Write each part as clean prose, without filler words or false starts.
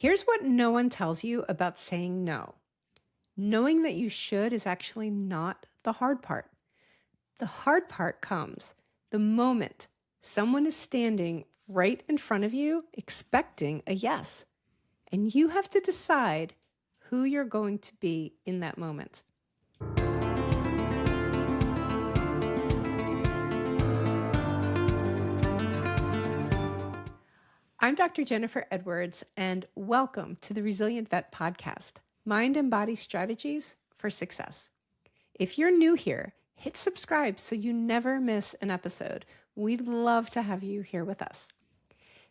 Here's what no one tells you about saying no. Knowing that you should is actually not the hard part. The hard part comes the moment someone is standing right in front of you expecting a yes, and you have to decide who you're going to be in that moment. I'm Dr. Jennifer Edwards, and welcome to the Resilient Vet Podcast, Mind and Body Strategies for Success. If you're new here, hit subscribe so you never miss an episode. We'd love to have you here with us.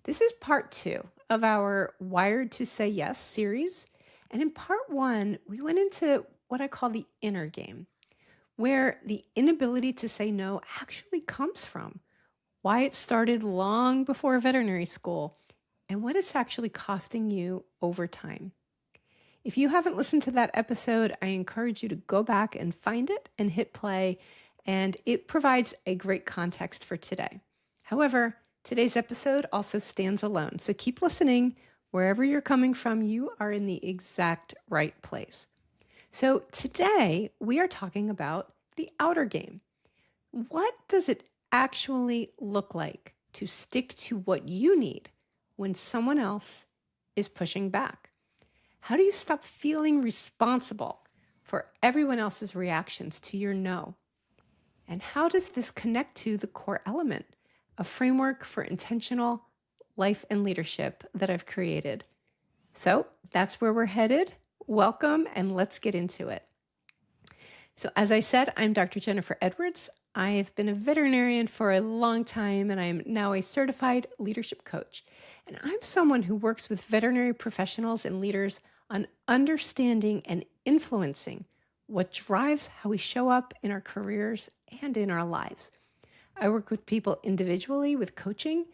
This is part 2 of our Wired to Say Yes series. And in part 1, we went into what I call the inner game, where the inability to say no actually comes from, why it started long before veterinary school, and what it's actually costing you over time. If you haven't listened to that episode, I encourage you to go back and find it and hit play, and it provides a great context for today. However, today's episode also stands alone, so keep listening. Wherever you're coming from, you are in the exact right place. So today, we are talking about the outer game. What does it actually look like to stick to what you need when someone else is pushing back? How do you stop feeling responsible for everyone else's reactions to your no? And how does this connect to the core element, a framework for intentional life and leadership that I've created? So that's where we're headed. Welcome, and let's get into it. So as I said, I'm Dr. Jennifer Edwards. I have been a veterinarian for a long time, and I'm now a certified leadership coach. And I'm someone who works with veterinary professionals and leaders on understanding and influencing what drives how we show up in our careers and in our lives. I work with people individually with coaching,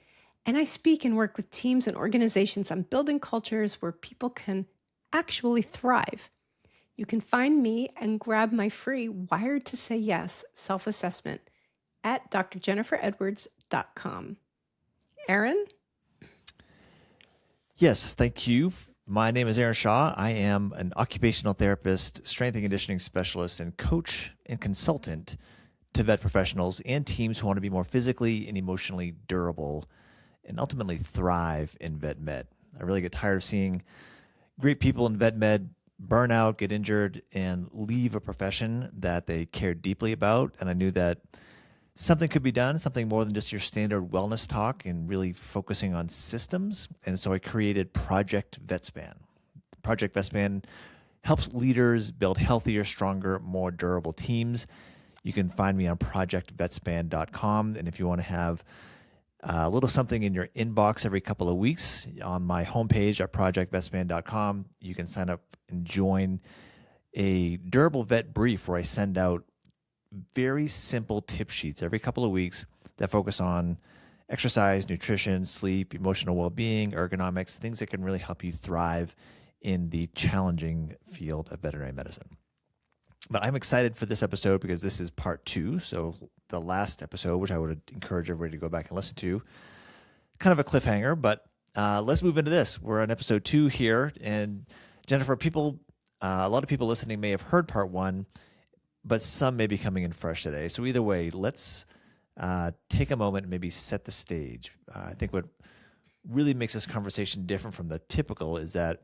and I speak and work with teams and organizations on building cultures where people can actually thrive. You can find me and grab my free Wired to Say Yes self-assessment at drjenniferedwards.com. Aaron? Yes, thank you. My name is Aaron Shaw. I am an occupational therapist, strength and conditioning specialist, and coach and consultant to vet professionals and teams who want to be more physically and emotionally durable and ultimately thrive in vet med. I really get tired of seeing great people in vet med burn out, get injured, and leave a profession that they cared deeply about. And I knew that something could be done, something more than just your standard wellness talk and really focusing on systems. And so I created Project VetSpan. Project VetSpan helps leaders build healthier, stronger, more durable teams. You can find me on projectvetspan.com. And if you want to have a little something in your inbox every couple of weeks on my homepage at projectvetspan.com, you can sign up and join a durable vet brief where I send out very simple tip sheets every couple of weeks that focus on exercise, nutrition, sleep, emotional well-being, ergonomics, things that can really help you thrive in the challenging field of veterinary medicine. But I'm excited for this episode because this is part 2. So the last episode, which I would encourage everybody to go back and listen to, kind of a cliffhanger, but let's move into this. We're on episode 2 here. And Jennifer, a lot of people listening may have heard part 1, but some may be coming in fresh today. So either way, let's take a moment and maybe set the stage. I think what really makes this conversation different from the typical is that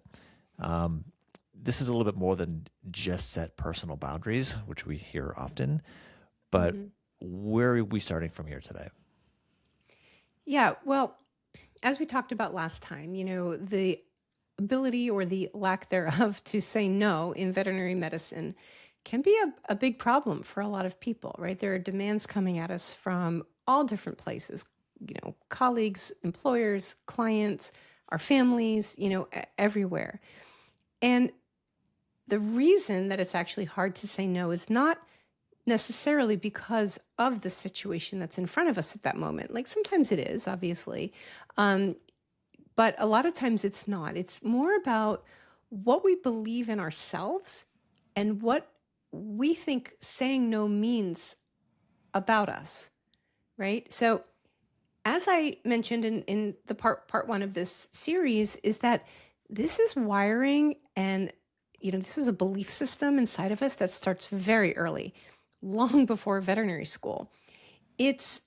this is a little bit more than just set personal boundaries, which we hear often, but where are we starting from here today? Yeah, well, as we talked about last time, the ability or the lack thereof to say no in veterinary medicine can be a big problem for a lot of people, right? There are demands coming at us from all different places, colleagues, employers, clients, our families, everywhere. And the reason that it's actually hard to say no is not necessarily because of the situation that's in front of us at that moment. Like sometimes it is, obviously, but a lot of times it's not. It's more about what we believe in ourselves and what we think saying no means about us, right? So as I mentioned in the part 1 of this series, is that this is wiring, and this is a belief system inside of us that starts very early, long before veterinary school. It's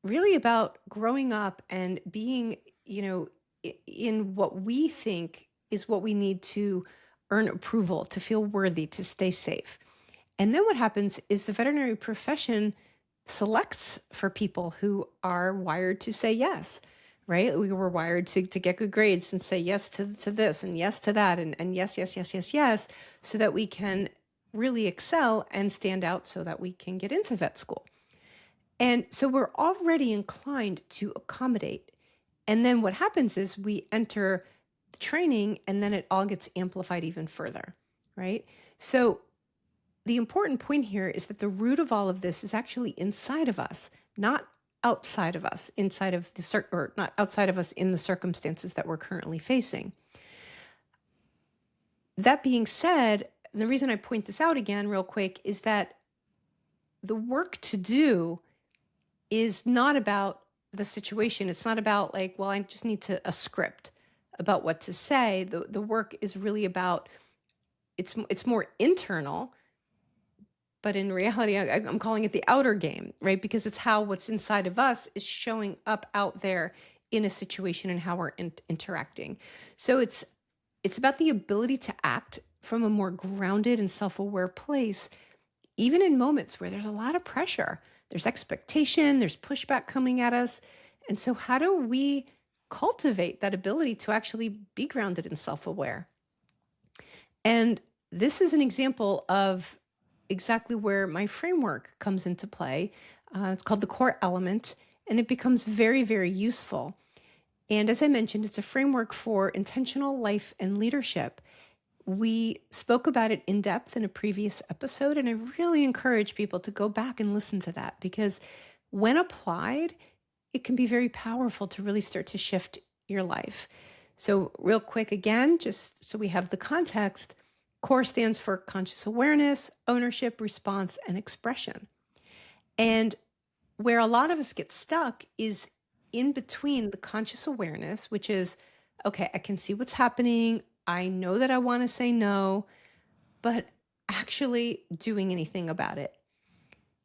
really about growing up and being, in what we think is what we need to earn approval, to feel worthy, to stay safe. And then what happens is the veterinary profession selects for people who are wired to say yes, right? We were wired to get good grades and say yes to this and yes to that and yes, yes, yes, yes, yes, so that we can really excel and stand out so that we can get into vet school. And so we're already inclined to accommodate. And then what happens is we enter the training and then it all gets amplified even further, right? So the important point here is that the root of all of this is actually inside of us, not outside of us, or not outside of us in the circumstances that we're currently facing. That being said, the reason I point this out again real quick is that the work to do is not about the situation. It's not about like, well, I just need a script about what to say. The work is really about, it's more internal, but in reality, I'm calling it the outer game, right? Because it's how what's inside of us is showing up out there in a situation and how we're interacting. So it's about the ability to act from a more grounded and self-aware place, even in moments where there's a lot of pressure. There's expectation, there's pushback coming at us. And so how do we cultivate that ability to actually be grounded and self-aware? And this is an example of exactly where my framework comes into play. It's called the core element, and it becomes very, very useful. And as I mentioned, it's a framework for intentional life and leadership. We spoke about it in depth in a previous episode, and I really encourage people to go back and listen to that, because when applied, it can be very powerful to really start to shift your life. So real quick again, just so we have the context, CORE stands for conscious awareness, ownership, response, and expression. And where a lot of us get stuck is in between the conscious awareness, which is, okay, I can see what's happening. I know that I want to say no, but actually doing anything about it.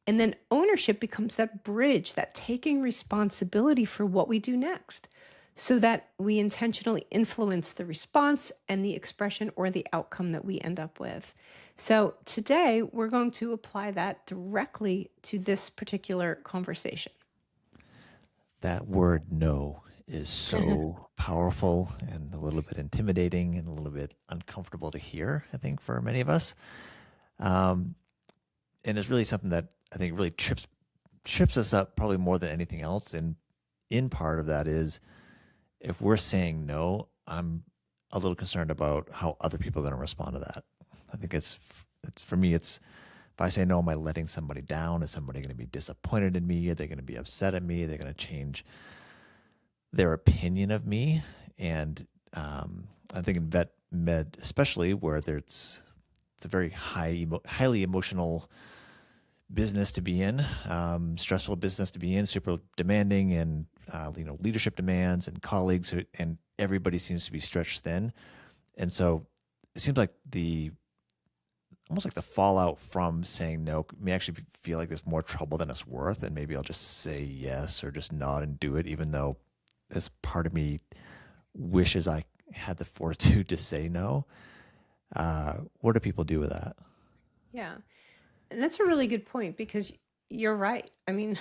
And then ownership becomes that bridge, that taking responsibility for what we do next, so that we intentionally influence the response and the expression or the outcome that we end up with. So today we're going to apply that directly to this particular conversation. That word no is so powerful and a little bit intimidating and a little bit uncomfortable to hear, I think, for many of us. And it's really something that I think really trips us up probably more than anything else. And in part of that is, if we're saying no, I'm a little concerned about how other people are going to respond to that. I think it's for me, it's, if I say no, am I letting somebody down? Is somebody going to be disappointed in me? Are they going to be upset at me? Are they going to change their opinion of me? And I think in vet med, especially where it's a very highly emotional business to be in, stressful business to be in, super demanding, and leadership demands and colleagues, and everybody seems to be stretched thin. And so it seems like almost like the fallout from saying no may actually feel like there's more trouble than it's worth, and maybe I'll just say yes or just nod and do it, even though this part of me wishes I had the fortitude to say no. What do people do with that? Yeah. And that's a really good point, because you're right. I mean,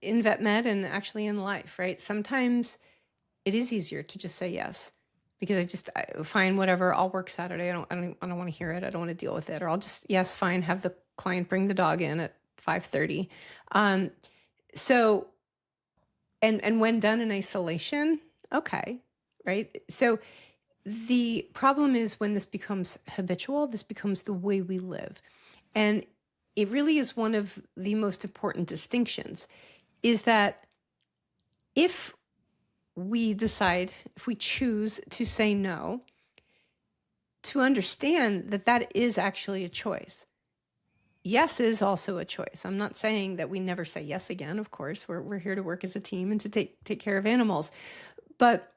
in vet med and actually in life, right? Sometimes it is easier to just say yes, because I fine, whatever, I'll work Saturday. I don't want to hear it. I don't want to deal with it. Or I'll just, yes, fine, have the client bring the dog in at 5:30. So, and when done in isolation, okay, right? So the problem is when this becomes habitual, this becomes the way we live. And it really is one of the most important distinctions, is that if we choose to say no, to understand that that is actually a choice. Yes is also a choice. I'm not saying that we never say yes again. Of course, we're here to work as a team and to take care of animals. But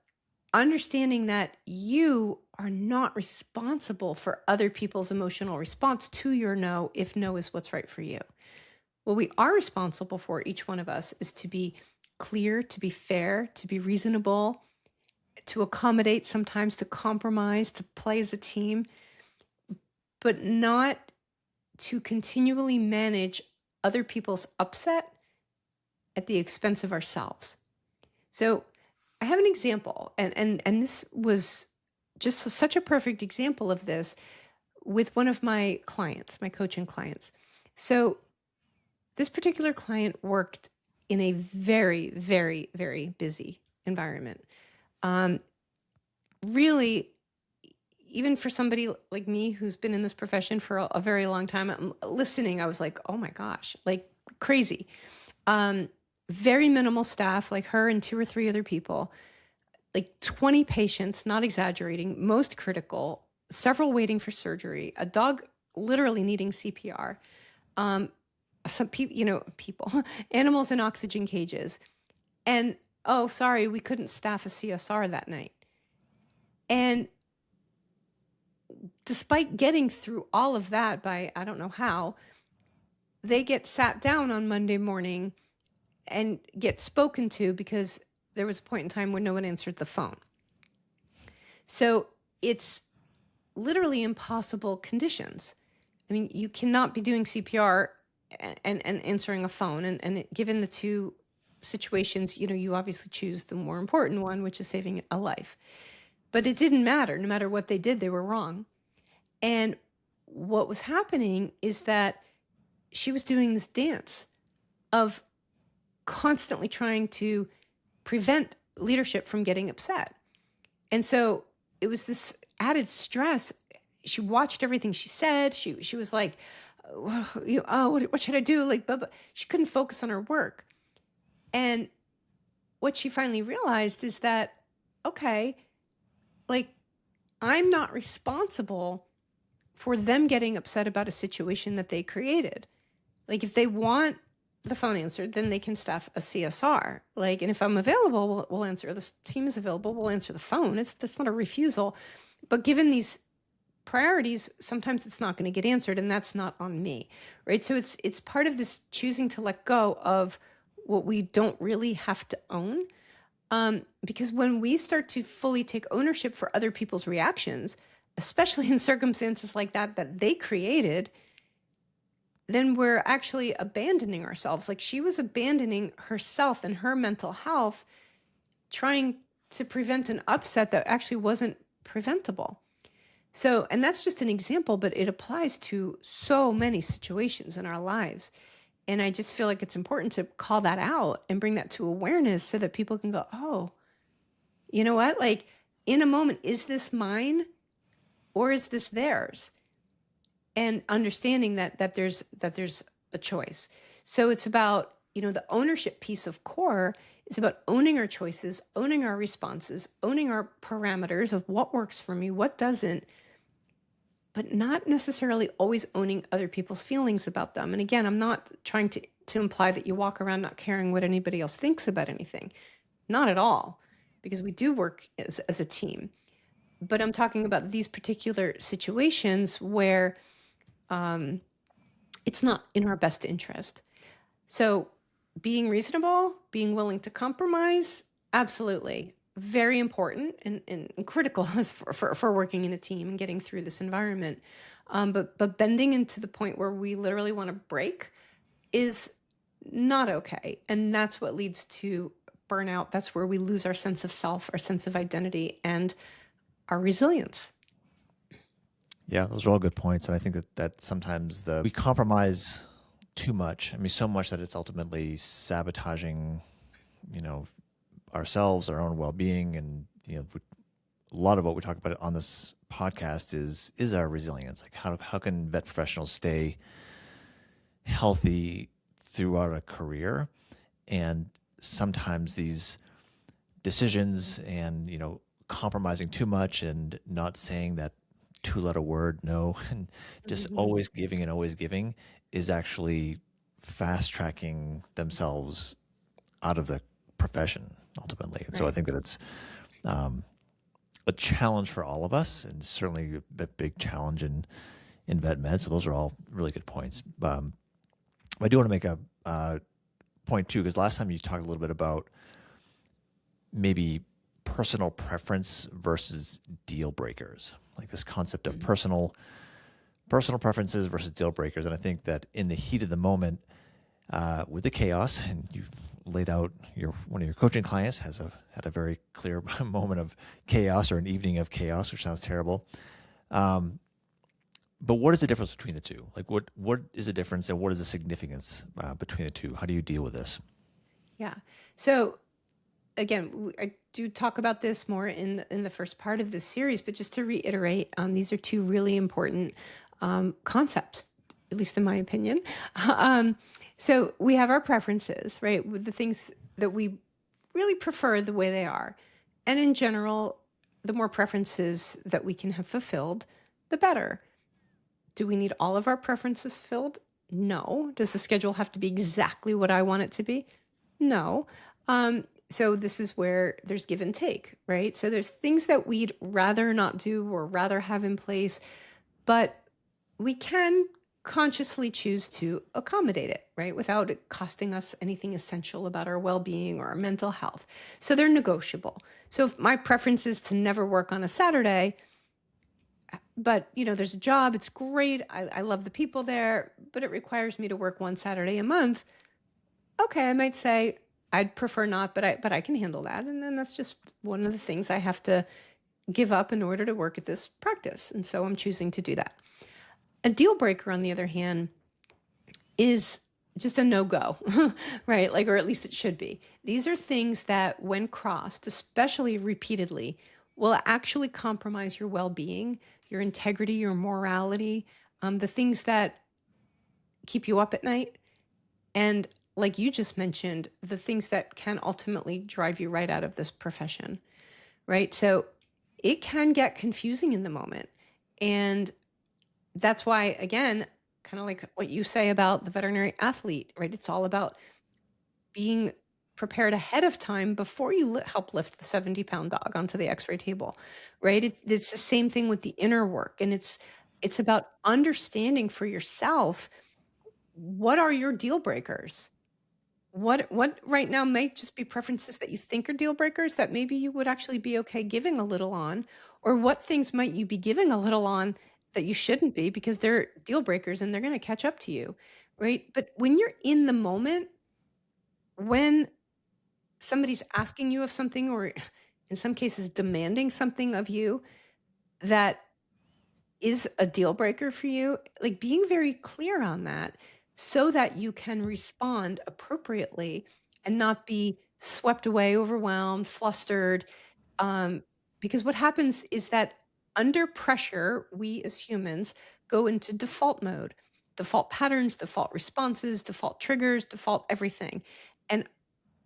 understanding that you are not responsible for other people's emotional response to your no, if no is what's right for you. What we are responsible for, each one of us, is to be clear, to be fair, to be reasonable, to accommodate, sometimes to compromise, to play as a team, but not to continually manage other people's upset at the expense of ourselves. So I have an example, and this was just such a perfect example of this with one of my clients, my coaching clients. So this particular client worked in a very, very, very busy environment. Really, even for somebody like me who's been in this profession for a very long time, I'm listening, I was like, oh my gosh, like crazy. Very minimal staff, like her and 2 or 3 other people, like 20 patients, not exaggerating, most critical, several waiting for surgery, a dog literally needing CPR, some people, animals in oxygen cages. And, oh, sorry, we couldn't staff a CSR that night. And despite getting through all of that by, I don't know how, they get sat down on Monday morning and get spoken to because there was a point in time when no one answered the phone. So it's literally impossible conditions. I mean, you cannot be doing CPR and answering a phone. And given the 2 situations, you obviously choose the more important one, which is saving a life. But it didn't matter. No matter what they did, they were wrong. And what was happening is that she was doing this dance of constantly trying to prevent leadership from getting upset. And so it was this added stress. She watched everything she said. She was like, what should I do? Like, blah, blah. She couldn't focus on her work. And what she finally realized is that, okay, like, I'm not responsible for them getting upset about a situation that they created. Like, if they want the phone answered, then they can staff a CSR. Like, and if I'm available, we'll answer. This team is available, we'll answer the phone. That's not a refusal. But given these priorities, sometimes it's not going to get answered, and that's not on me, right? So it's part of this choosing to let go of what we don't really have to own. Because when we start to fully take ownership for other people's reactions, especially in circumstances like that they created, then we're actually abandoning ourselves. Like, she was abandoning herself and her mental health, trying to prevent an upset that actually wasn't preventable. So, and that's just an example, but it applies to so many situations in our lives. And I just feel like it's important to call that out and bring that to awareness so that people can go, oh, you know what? Like, in a moment, is this mine or is this theirs? And understanding that there's a choice. So it's about, the ownership piece of core is about owning our choices, owning our responses, owning our parameters of what works for me, what doesn't, but not necessarily always owning other people's feelings about them. And again, I'm not trying to imply that you walk around not caring what anybody else thinks about anything. Not at all, because we do work as a team. But I'm talking about these particular situations where it's not in our best interest. So being reasonable, being willing to compromise, absolutely. Very important and critical for working in a team and getting through this environment. But bending into the point where we literally want to break is not okay. And that's what leads to burnout. That's where we lose our sense of self, our sense of identity, and our resilience. Yeah, those are all good points. And I think that sometimes we compromise too much. I mean, so much that it's ultimately sabotaging, ourselves, our own well-being. And, a lot of what we talk about on this podcast is our resilience. Like, how can vet professionals stay healthy throughout a career? And sometimes these decisions and, compromising too much and not saying that 2-letter word no, and just always giving is actually fast tracking themselves out of the profession ultimately. And so I think that it's a challenge for all of us, and certainly a big challenge in vet med. So those are all really good points. I do want to make a point too, because last time you talked a little bit about maybe personal preference versus deal breakers, like this concept of personal preferences versus deal breakers. And I think that in the heat of the moment, with the chaos, and you've laid out one of your coaching clients had a very clear moment of chaos, or an evening of chaos, which sounds terrible. But what is the difference between the two? Like, what is the difference, and what is the significance between the two? How do you deal with this? Yeah. So again, I do talk about this more in the first part of this series, but just to reiterate, these are two really important concepts, at least in my opinion. So we have our preferences, right? With the things that we really prefer the way they are. And in general, the more preferences that we can have fulfilled, the better. Do we need all of our preferences filled? No. Does the schedule have to be exactly what I want it to be? No. So this is where there's give and take, right? So there's things that we'd rather not do or rather have in place, but we can consciously choose to accommodate it, right? Without it costing us anything essential about our well-being or our mental health. So they're negotiable. So if my preference is to never work on a Saturday, but there's a job, it's great, I love the people there, but it requires me to work one Saturday a month. Okay, I might say I'd prefer not, but I can handle that. And then that's just one of the things I have to give up in order to work at this practice. And so I'm choosing to do that. A deal breaker, on the other hand, is just a no-go, right? Like, or at least it should be. These are things that when crossed, especially repeatedly, will actually compromise your well-being, your integrity, your morality, the things that keep you up at night. And like you just mentioned, the things that can ultimately drive you right out of this profession, right? So it can get confusing in the moment. And that's why, again, kind of like what you say about the veterinary athlete, right? It's all about being prepared ahead of time before you help lift the 70-pound dog onto the x-ray table, right? It's the same thing with the inner work. And it's about understanding for yourself, what are your deal breakers? What right now might just be preferences that you think are deal breakers that maybe you would actually be okay giving a little on, or what things might you be giving a little on that you shouldn't be because they're deal breakers and they're going to catch up to you, right? But when you're in the moment, when somebody's asking you of something, or in some cases demanding something of you that is a deal breaker for you, like being very clear on that so that you can respond appropriately and not be swept away, overwhelmed, flustered. Because what happens is that under pressure, we as humans go into default mode, default patterns, default responses, default triggers, default everything. And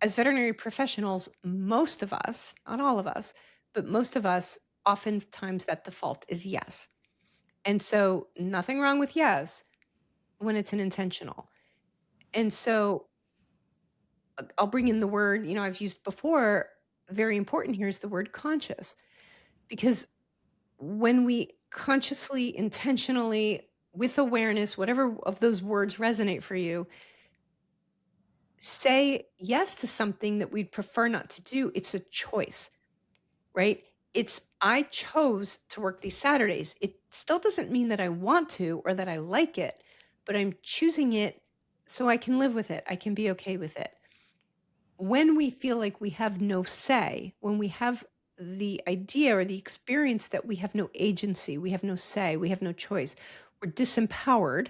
as veterinary professionals, most of us, not all of us, but most of us, oftentimes that default is yes. And so nothing wrong with yes when it's an intentional. And so I'll bring in the word, I've used before, very important here is the word conscious. Because when we consciously, intentionally, with awareness, whatever of those words resonate for you, say yes to something that we'd prefer not to do, it's a choice, right? I chose to work these Saturdays. It still doesn't mean that I want to or that I like it, but I'm choosing it so I can live with it. I can be okay with it. When we feel like we have no say, when we have the idea or the experience that we have no agency, we have no say, we have no choice, we're disempowered,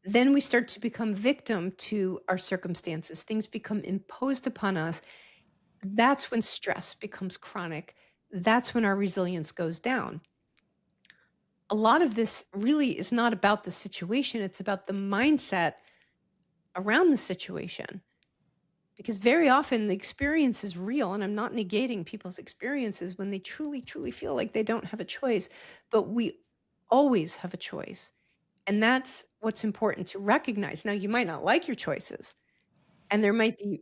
then we start to become victim to our circumstances. Things become imposed upon us. That's when stress becomes chronic. That's when our resilience goes down. A lot of this really is not about the situation. It's about the mindset around the situation. Because very often the experience is real, and I'm not negating people's experiences when they truly, truly feel like they don't have a choice, but we always have a choice. And that's what's important to recognize. Now, you might not like your choices, and there might be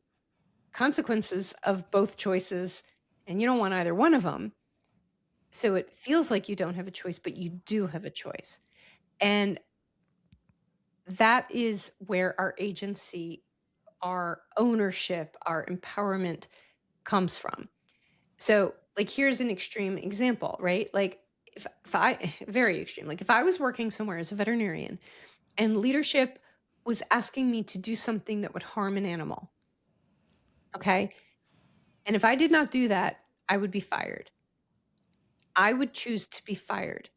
consequences of both choices, and you don't want either one of them. So it feels like you don't have a choice, but you do have a choice. And that is where our agency, our ownership, our empowerment comes from. So, like, here's an extreme example, right? Like, if I, very extreme, like if I was working somewhere as a veterinarian and leadership was asking me to do something that would harm an animal, okay? And if I did not do that, I would be fired. I would choose to be fired,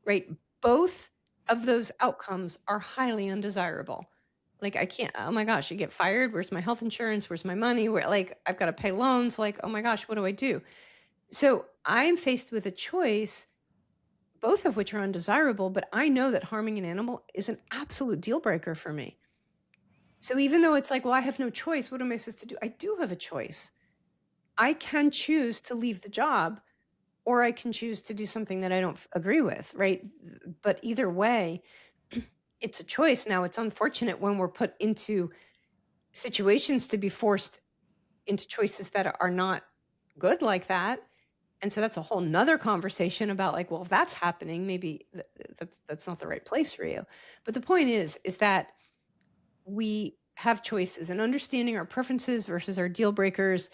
right? Both of those outcomes are highly undesirable. Like, I can't, oh my gosh, you get fired. Where's my health insurance? Where's my money? Where, like, I've got to pay loans. Like, oh my gosh, what do I do? So I'm faced with a choice, both of which are undesirable, but I know that harming an animal is an absolute deal breaker for me. So even though it's like, well, I have no choice, what am I supposed to do? I do have a choice. I can choose to leave the job, or I can choose to do something that I don't agree with, right? But either way, it's a choice. Now, it's unfortunate when we're put into situations to be forced into choices that are not good like that. And so that's a whole nother conversation about, like, well, if that's happening, maybe that's not the right place for you. But the point is that we have choices, and understanding our preferences versus our deal breakers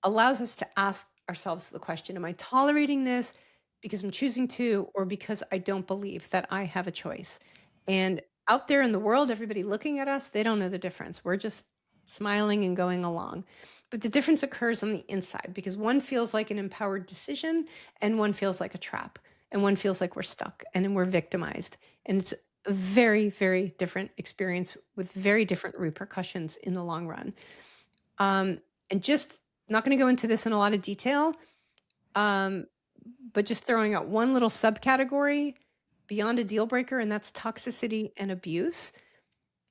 allows us to ask ourselves the question, am I tolerating this because I'm choosing to, or because I don't believe that I have a choice? And out there in the world, everybody looking at us, they don't know the difference. We're just smiling and going along. But the difference occurs on the inside, because one feels like an empowered decision and one feels like a trap, and one feels like we're stuck and then we're victimized. And it's a very, very different experience with very different repercussions in the long run. And just not going to go into this in a lot of detail, but just throwing out one little subcategory beyond a deal breaker, and that's toxicity and abuse.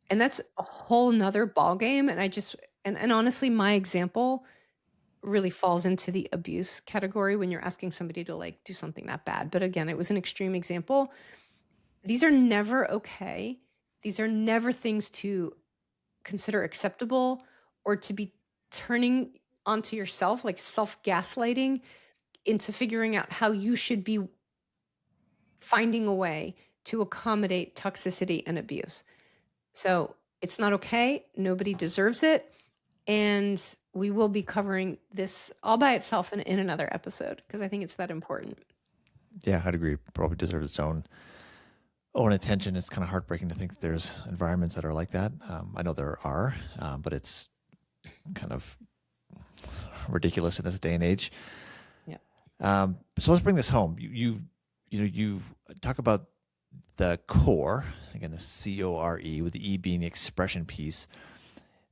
And that's a whole nother ballgame. And honestly, my example really falls into the abuse category when you're asking somebody to, like, do something that bad. But again, it was an extreme example. These are never okay. These are never things to consider acceptable, or to be turning onto yourself, like self-gaslighting into figuring out how you should be finding a way to accommodate toxicity and abuse. So it's not okay. Nobody deserves it. And we will be covering this all by itself in another episode, because I think it's that important. Yeah, I'd agree. Probably deserves its own attention. It's kind of heartbreaking to think that there's environments that are like that. I know there are, but it's kind of ridiculous in this day and age. Yeah. So let's bring this home. You talk about the core, again, the CORE, with the E being the expression piece.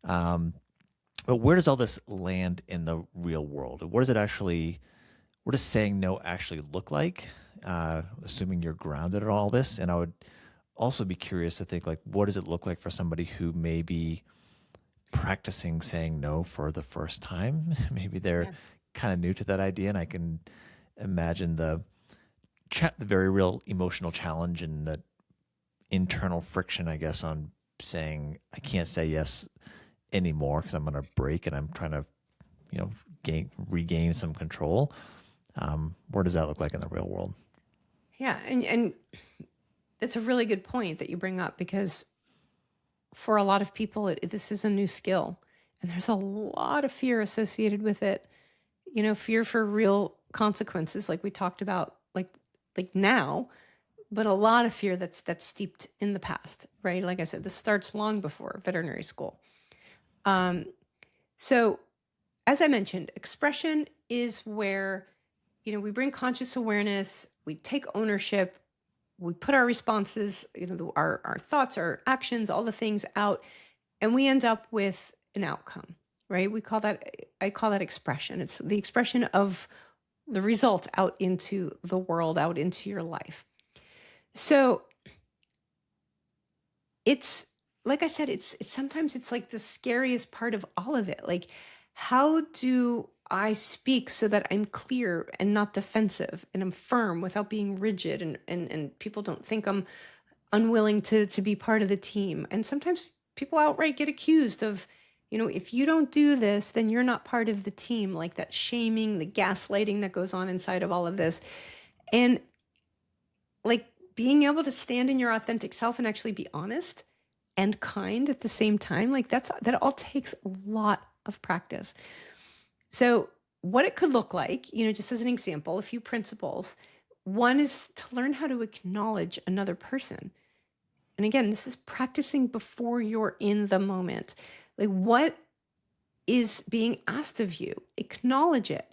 But where does all this land in the real world? What does saying no actually look like? Assuming you're grounded in all this. And I would also be curious to think, like, what does it look like for somebody who may be practicing saying no for the first time? Maybe they're kind of new to that idea, and I can imagine the very real emotional challenge and the internal friction, I guess, on saying I can't say yes anymore because I'm going to break and I'm trying to, regain some control. What does that look like in the real world? Yeah. And it's a really good point that you bring up, because for a lot of people, this is a new skill, and there's a lot of fear associated with it. Fear for real consequences, like we talked about, like now, but a lot of fear that's steeped in the past, right? Like I said, this starts long before veterinary school. So as I mentioned, expression is where, we bring conscious awareness, we take ownership, we put our responses, our thoughts, our actions, all the things out, and we end up with an outcome, right? I call that expression. It's the expression of the result out into the world, out into your life. So it's, like I said, it's sometimes it's like the scariest part of all of it. Like, how do I speak so that I'm clear and not defensive, and I'm firm without being rigid, and people don't think I'm unwilling to be part of the team? And sometimes people outright get accused of If you don't do this, then you're not part of the team, like that shaming, the gaslighting that goes on inside of all of this. And like being able to stand in your authentic self and actually be honest and kind at the same time, like that all takes a lot of practice. So what it could look like, just as an example, a few principles. One is to learn how to acknowledge another person. And again, this is practicing before you're in the moment. Like, what is being asked of you? Acknowledge it.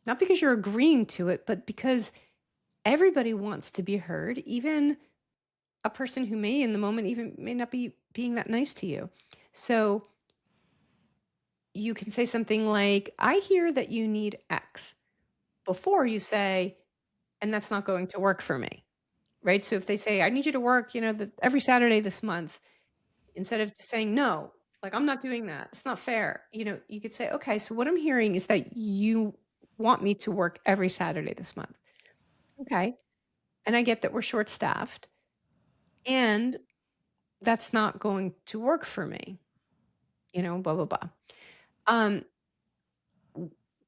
Not because you're agreeing to it, but because everybody wants to be heard, even a person who may in the moment even may not be being that nice to you. So you can say something like, I hear that you need X, before you say, and that's not going to work for me, right? So if they say, I need you to work, every Saturday this month, instead of just saying, no, like, I'm not doing that, it's not fair. You could say, okay, so what I'm hearing is that you want me to work every Saturday this month. Okay. And I get that we're short staffed and that's not going to work for me, blah, blah, blah.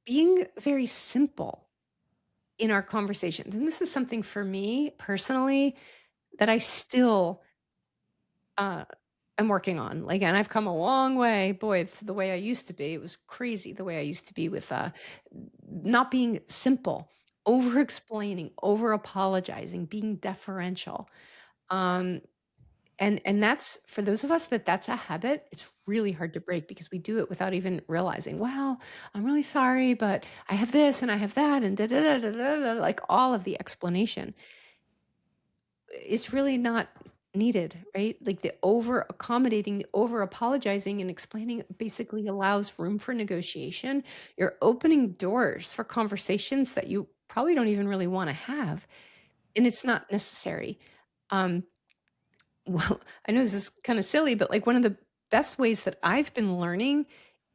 Being very simple in our conversations. And this is something for me personally that I still am working on. Like, and I've come a long way, boy, it's the way I used to be. It was crazy the way I used to be with not being simple, over explaining, over apologizing, being deferential. And that's, for those of us that's a habit, it's really hard to break because we do it without even realizing, well, I'm really sorry, but I have this and I have that and da da da da da, da, like all of the explanation. It's really not needed, right? Like the over accommodating, the over apologizing and explaining basically allows room for negotiation. You're opening doors for conversations that you probably don't even really want to have, and it's not necessary. Well, I know this is kind of silly, but like one of the best ways that I've been learning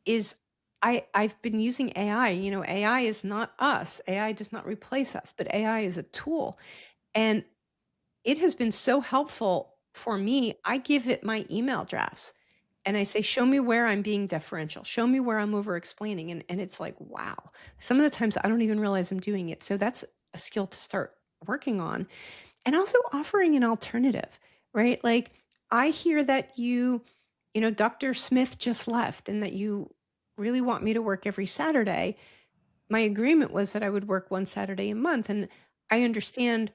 is I've been using AI. AI is not us. AI does not replace us, but AI is a tool. And it has been so helpful for me. I give it my email drafts and I say, show me where I'm being deferential. Show me where I'm over explaining. And it's like, wow, some of the times I don't even realize I'm doing it. So that's a skill to start working on. And also offering an alternative, right? Like, I hear that Dr. Smith just left and that you really want me to work every Saturday. My agreement was that I would work one Saturday a month. And I understand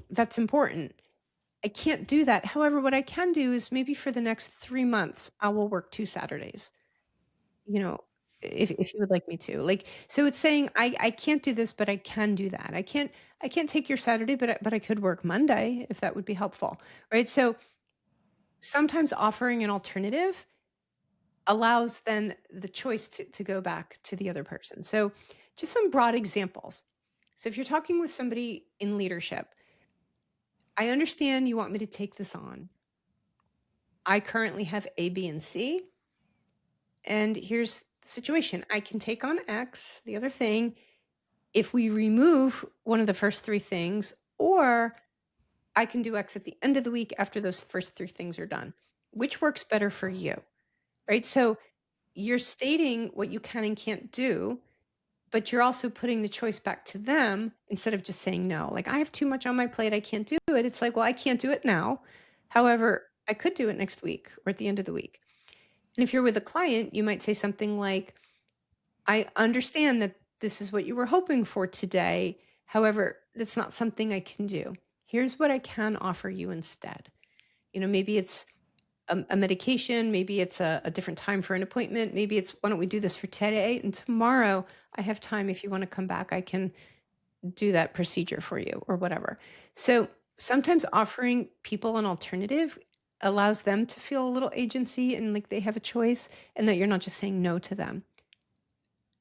that's important. I can't do that. However, what I can do is maybe for the next 3 months, I will work 2 Saturdays, you know, if you would like me to. Like, so it's saying I can't do this, but I can do that. I can't take your Saturday, but I could work Monday if that would be helpful, right? So sometimes offering an alternative allows then the choice to go back to the other person. So just some broad examples. So if you're talking with somebody in leadership, I understand you want me to take this on. I currently have A, B, and C. And here's the situation. I can take on X, the other thing, if we remove one of the first 3 things, or I can do X at the end of the week after those first 3 things are done. Which works better for you, right? So you're stating what you can and can't do, but you're also putting the choice back to them instead of just saying no. Like, I have too much on my plate, I can't do it. It's like, well, I can't do it now. However, I could do it next week or at the end of the week. And if you're with a client, you might say something like, I understand that this is what you were hoping for today. However, that's not something I can do. Here's what I can offer you instead. Maybe it's a medication, maybe it's a different time for an appointment, maybe it's, why don't we do this for today, and tomorrow I have time. If you want to come back, I can do that procedure for you or whatever. So sometimes offering people an alternative allows them to feel a little agency and like they have a choice, and that you're not just saying no to them.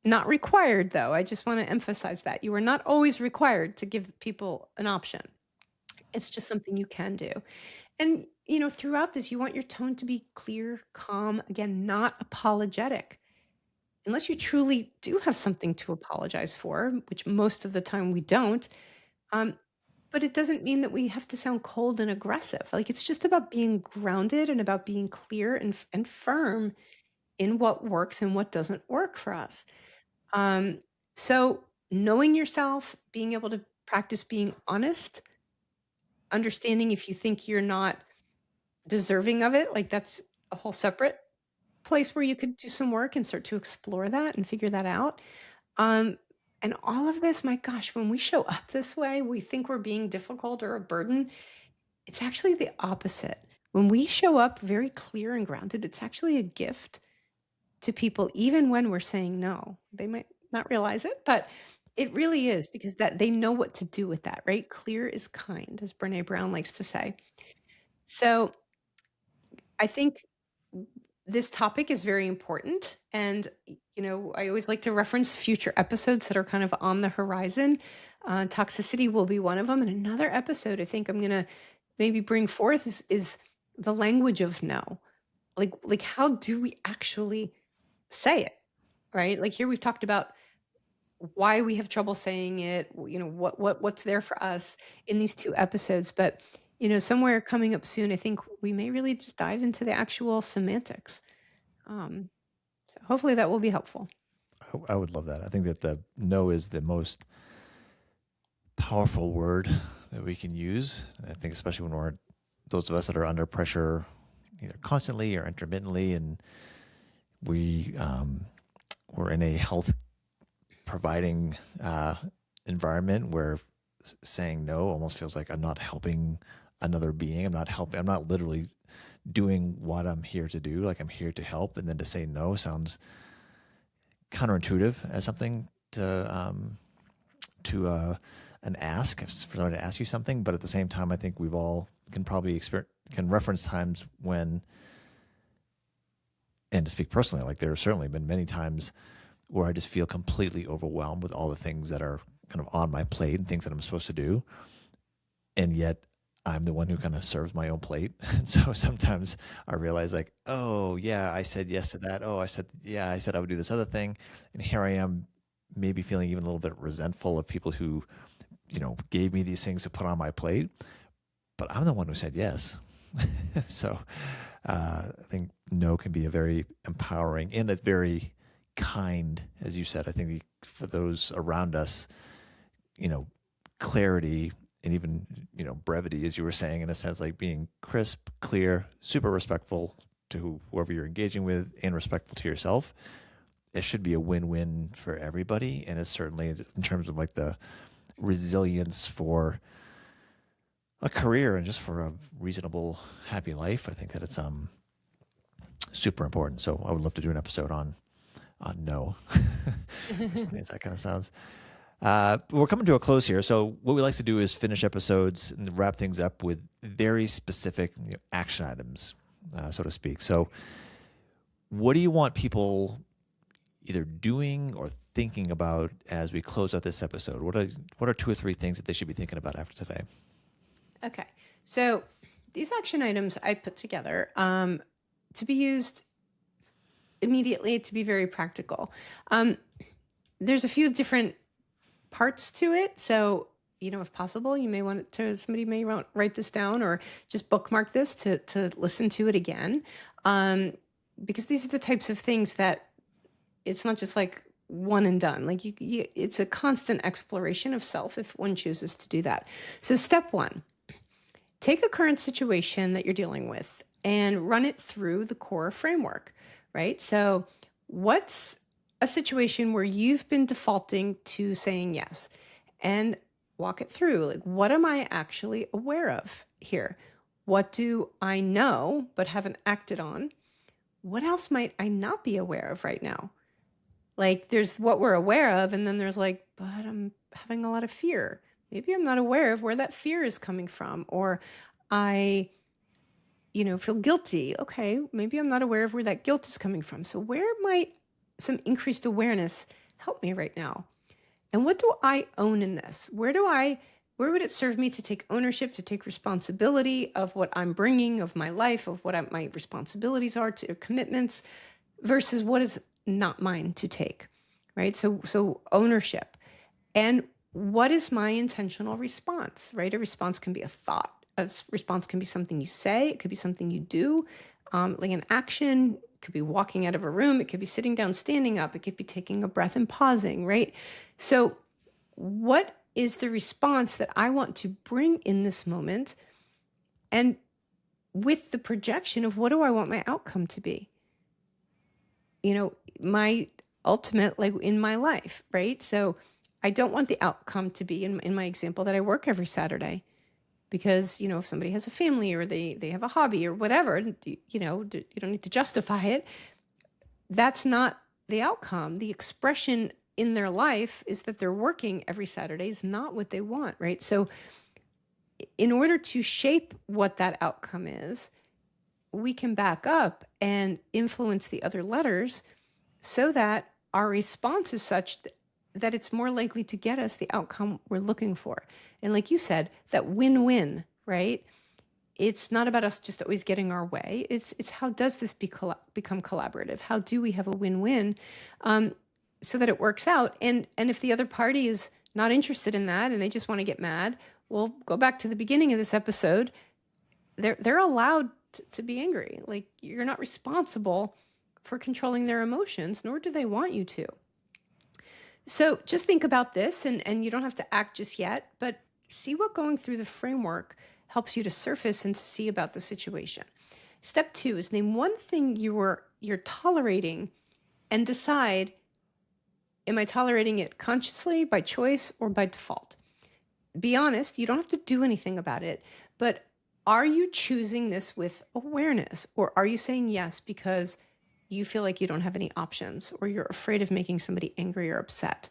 Not required, though. I just want to emphasize that you are not always required to give people an option. It's just something you can do. And, throughout this, you want your tone to be clear, calm, again, not apologetic. Unless you truly do have something to apologize for, which most of the time we don't. But it doesn't mean that we have to sound cold and aggressive. Like, it's just about being grounded and about being clear and firm in what works and what doesn't work for us. Um, so knowing yourself, being able to practice being honest, understanding if you think you're not deserving of it, like that's a whole separate place where you could do some work and start to explore that and figure that out. Um, and all of this, my gosh, when we show up this way, we think we're being difficult or a burden. It's actually the opposite. When we show up very clear and grounded, it's actually a gift to people, even when we're saying no. They might not realize it, but it really is, because that they know what to do with that, right? Clear is kind, as Brene Brown likes to say. So I think this topic is very important. And, I always like to reference future episodes that are kind of on the horizon. Toxicity will be one of them. And another episode I think I'm going to maybe bring forth is the language of no. Like how do we actually say it, right? Like here we've talked about why we have trouble saying it, what's there for us in these two episodes. But, somewhere coming up soon, I think we may really just dive into the actual semantics. So hopefully that will be helpful. I would love that. I think that the no is the most powerful word that we can use. And I think especially when we're those of us that are under pressure, either constantly or intermittently, and we're in a health providing environment where saying no almost feels like I'm not helping another being. I'm not literally doing what I'm here to do. Like I'm here to help, and then to say no sounds counterintuitive as something to an ask, for someone to ask you something. But at the same time, I think we've all can probably can reference times when, and to speak personally, like there have certainly been many times where I just feel completely overwhelmed with all the things that are kind of on my plate and things that I'm supposed to do. And yet I'm the one who kind of serves my own plate. And so sometimes I realize like, oh yeah, I said yes to that. Oh, I said I would do this other thing. And here I am maybe feeling even a little bit resentful of people who, gave me these things to put on my plate, but I'm the one who said yes. So I think no can be a very empowering and a very kind, as you said. I think for those around us, clarity and even, brevity, as you were saying, in a sense, like being crisp, clear, super respectful to whoever you're engaging with and respectful to yourself. It should be a win-win for everybody. And it's certainly in terms of like the resilience for a career and just for a reasonable, happy life. I think that it's super important. So I would love to do an episode on no. As funny as that kind of sounds. We're coming to a close here. So what we like to do is finish episodes and wrap things up with very specific action items, so to speak. So what do you want people either doing or thinking about as we close out this episode? What are 2 or 3 things that they should be thinking about after today? Okay. So these action items I put together to be used immediately, to be very practical. There's a few different parts to it. So, if possible, you may want to, somebody may write this down or just bookmark this to listen to it again. Because these are the types of things that it's not just like one and done. Like it's a constant exploration of self if one chooses to do that. So step 1, take a current situation that you're dealing with and run it through the core framework, right? So what's a situation where you've been defaulting to saying yes, and walk it through. Like, what am I actually aware of here? What do I know but haven't acted on? What else might I not be aware of right now? Like there's what we're aware of, and then there's like, but I'm having a lot of fear. Maybe I'm not aware of where that fear is coming from, or I, feel guilty. Okay, maybe I'm not aware of where that guilt is coming from. So where might some increased awareness help me right now? And what do I own in this? Where would it serve me to take ownership, to take responsibility of what I'm bringing, of my life, of what my responsibilities are, to commitments, versus what is not mine to take, right? So ownership. And what is my intentional response, right? A response can be a thought. A response can be something you say. It could be something you do, like an action. could be walking out of a room. It could be sitting down, standing up. It could be taking a breath and pausing, right? So what is the response that I want to bring in this moment? And with the projection of what do I want my outcome to be? My ultimate, like in my life, right? So I don't want the outcome to be in my example that I work every Saturday because, if somebody has a family or they have a hobby or whatever, you don't need to justify it. That's not the outcome. The expression in their life is that they're working every Saturday is not what they want, right? So in order to shape what that outcome is, we can back up and influence the other letters so that our response is such that it's more likely to get us the outcome we're looking for. And like you said, that win-win, right? It's not about us just always getting our way. It's how does this become collaborative? How do we have a win-win so that it works out? And if the other party is not interested in that and they just want to get mad, well, go back to the beginning of this episode. They're allowed to be angry. Like, you're not responsible for controlling their emotions, nor do they want you to. So just think about this, and you don't have to act just yet, but see what going through the framework helps you to surface and to see about the situation. Step 2 is name one thing you're tolerating and decide, am I tolerating it consciously, by choice, or by default? Be honest, you don't have to do anything about it, but are you choosing this with awareness, or are you saying yes because you feel like you don't have any options, or you're afraid of making somebody angry or upset?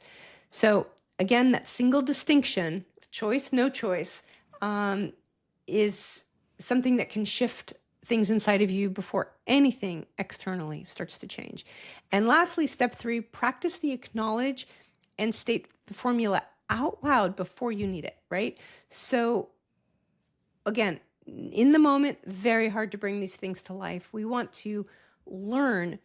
So again, that single distinction, choice, no choice, is something that can shift things inside of you before anything externally starts to change. And lastly, step 3, practice the acknowledge and state the formula out loud before you need it, right? So again, in the moment, very hard to bring these things to life. We want to learn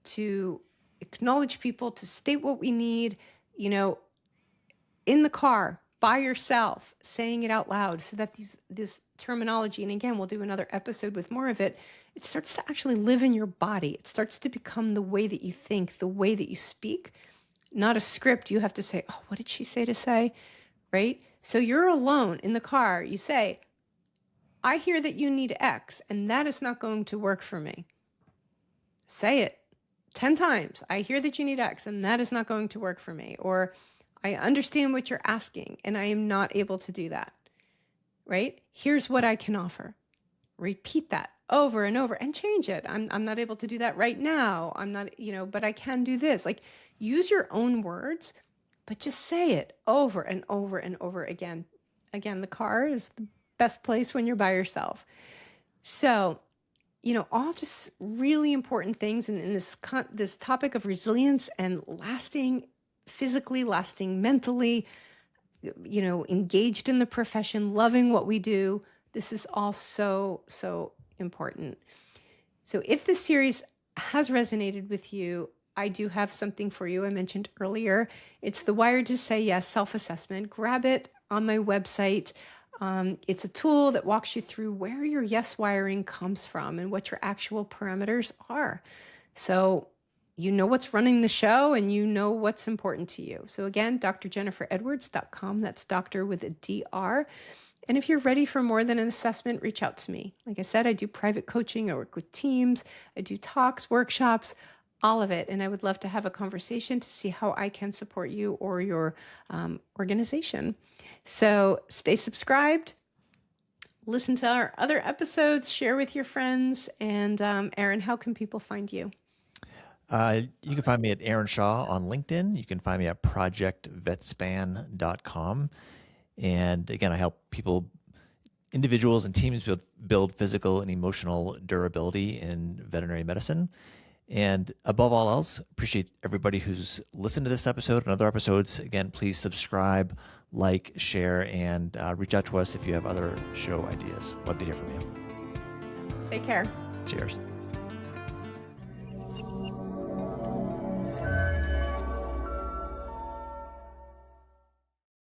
to acknowledge people, to state what we need, in the car, by yourself, saying it out loud, so that this terminology, and again, we'll do another episode with more of it, it starts to actually live in your body. It starts to become the way that you think, the way that you speak, not a script. You have to say, oh, what did she say to say, right? So you're alone in the car. You say, I hear that you need X, and that is not going to work for me. Say it 10 times. I hear that you need X, and that is not going to work for me. Or I understand what you're asking, and I am not able to do that, right? Here's what I can offer. Repeat that over and over and change it. I'm not able to do that right now. I'm not, but I can do this. Like, use your own words, but just say it over and over and over again. Again, the car is the best place when you're by yourself. So, all just really important things in this topic of resilience and lasting physically, lasting mentally, engaged in the profession, loving what we do. This is all so, so important. So if this series has resonated with you, I do have something for you. I mentioned earlier, it's the Wired to Say Yes self-assessment. Grab it on my website. It's a tool that walks you through where your yes wiring comes from and what your actual parameters are. So you know what's running the show and you know what's important to you. So again, drjenniferedwards.com. That's doctor with a DR. And if you're ready for more than an assessment, reach out to me. Like I said, I do private coaching. I work with teams. I do talks, workshops, all of it. And I would love to have a conversation to see how I can support you or your organization. So stay subscribed, listen to our other episodes, share with your friends. And Aaron, how can people find you? You can find me at Aaron Shaw on LinkedIn. You can find me at projectvetspan.com. And again, I help people, individuals and teams build physical and emotional durability in veterinary medicine. And above all else, appreciate everybody who's listened to this episode and other episodes. Again, please subscribe, like, share, and reach out to us if you have other show ideas. Love to hear from you. Take care. Cheers.